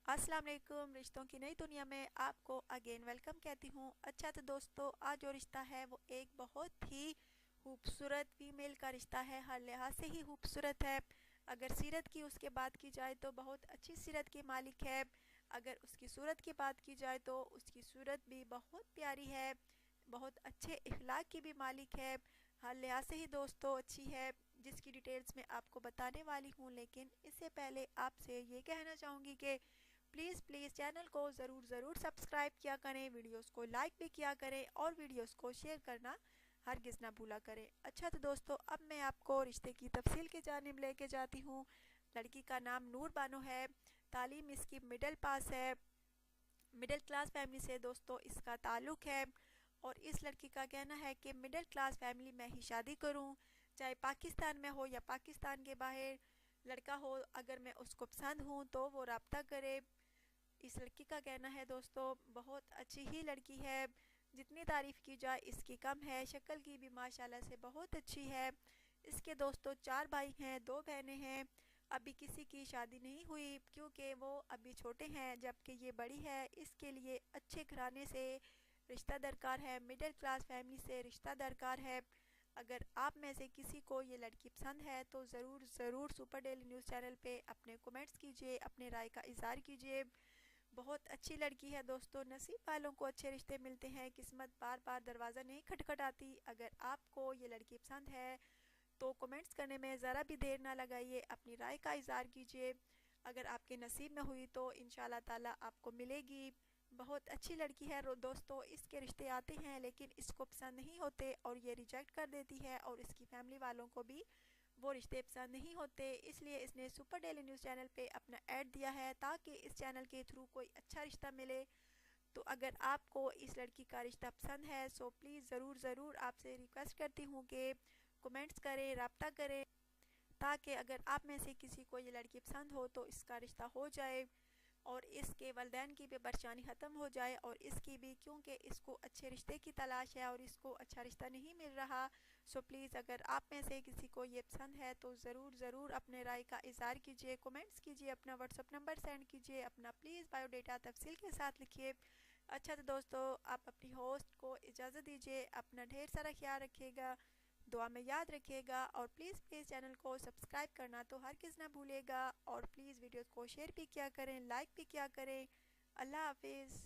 अस्सलाम वालेकुम। रिश्तों की नई दुनिया में आपको अगेन वेलकम कहती हूँ। अच्छा तो दोस्तों, आज जो रिश्ता है वो एक बहुत ही खूबसूरत फीमेल का रिश्ता है। हर लिहाज से ही खूबसूरत है। अगर सीरत की उसके बात की जाए तो बहुत अच्छी सीरत के मालिक है। अगर उसकी सूरत की बात की जाए तो उसकी सूरत भी बहुत प्यारी है। बहुत अच्छे इखलाक की भी मालिक है। हर लिहाज से ही दोस्तों अच्छी है, जिसकी डिटेल्स मैं आपको बताने वाली हूँ। लेकिन इससे पहले आपसे ये कहना चाहूँगी कि प्लीज़ प्लीज़ चैनल को ज़रूर सब्सक्राइब किया करें, वीडियोस को लाइक भी किया करें और वीडियोस को शेयर करना हरगिज़ ना भूला करें। अच्छा तो दोस्तों, अब मैं आपको रिश्ते की तफसील की जानिब लेके जाती हूँ। लड़की का नाम नूर बानो है। तालीम इसकी मिडिल पास है। मिडिल क्लास फैमिली से दोस्तों इसका ताल्लुक़ है। और इस लड़की का कहना है कि मिडिल क्लास फैमिली में ही शादी करूं, चाहे पाकिस्तान में हो या पाकिस्तान के बाहर। लड़का हो अगर मैं उसको पसंद हूं तो वो रब्ता करे। इस लड़की का कहना है दोस्तों बहुत अच्छी ही लड़की है, जितनी तारीफ़ की जाए इसकी कम है। शक्ल की भी माशाल्लाह से बहुत अच्छी है। इसके दोस्तों 4 भाई हैं, 2 बहनें हैं। अभी किसी की शादी नहीं हुई क्योंकि वो अभी छोटे हैं, जबकि ये बड़ी है। इसके लिए अच्छे घराने से रिश्ता दरकार है, मिडिल क्लास फैमिली से रिश्ता दरकार है। अगर आप में से किसी को ये लड़की पसंद है तो ज़रूर सुपर डेली न्यूज़ चैनल पे अपने कमेंट्स कीजिए, अपने राय का इज़हार कीजिए। बहुत अच्छी लड़की है दोस्तों। नसीब वालों को अच्छे रिश्ते मिलते हैं, किस्मत बार बार दरवाज़ा नहीं खटखटाती। अगर आपको ये लड़की पसंद है तो कमेंट्स करने में ज़रा भी देर ना लगाइए, अपनी राय का इज़हार कीजिए। अगर आपके नसीब में हुई तो इंशाल्लाह ताला आपको मिलेगी। बहुत अच्छी लड़की है दोस्तों। इसके रिश्ते आते हैं लेकिन इसको पसंद नहीं होते और ये रिजेक्ट कर देती है, और इसकी फैमिली वालों को भी वो रिश्ते पसंद नहीं होते। इसलिए इसने सुपर डेली न्यूज़ चैनल पे अपना ऐड दिया है ताकि इस चैनल के थ्रू कोई अच्छा रिश्ता मिले। तो अगर आपको इस लड़की का रिश्ता पसंद है सो प्लीज़ ज़रूर आपसे रिक्वेस्ट करती हूँ कि कमेंट्स करें, रब्ता करें, ताकि अगर आप में से किसी को ये लड़की पसंद हो तो इसका रिश्ता हो जाए और इसके वालिदैन की भी परेशानी ख़त्म हो जाए और इसकी भी, क्योंकि इसको अच्छे रिश्ते की तलाश है और इसको अच्छा रिश्ता नहीं मिल रहा। सो प्लीज़ अगर आप में से किसी को ये पसंद है तो ज़रूर अपने राय का इज़हार कीजिए, कमेंट्स कीजिए, अपना व्हाट्सअप नंबर सेंड कीजिए, अपना प्लीज़ बायोडेटा तफसील के साथ लिखिए। अच्छा तो दोस्तों, आप अपनी होस्ट को इजाज़त दीजिए। अपना ढेर सारा ख्याल रखिएगा, दुआ में याद रखिएगा और प्लीज़ चैनल को सब्सक्राइब करना तो हर किस ना भूलिएगा। और प्लीज़ वीडियोस को शेयर भी किया करें, लाइक भी किया करें। अल्लाह हाफिज़।